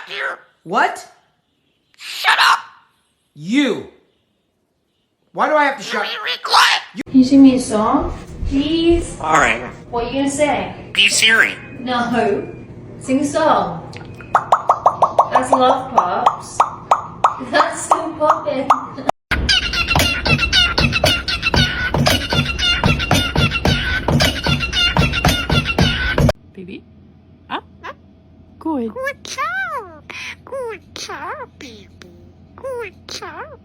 back here. What? Shut up. You. Why do I have to shut? Be quiet. Can you sing me a song, please? All right. What are you gonna sing? Be Siri. No. Sing a song. That's Love Pops. That's still popping. Baby? Up? Good. Good job. Good job, baby. Good job.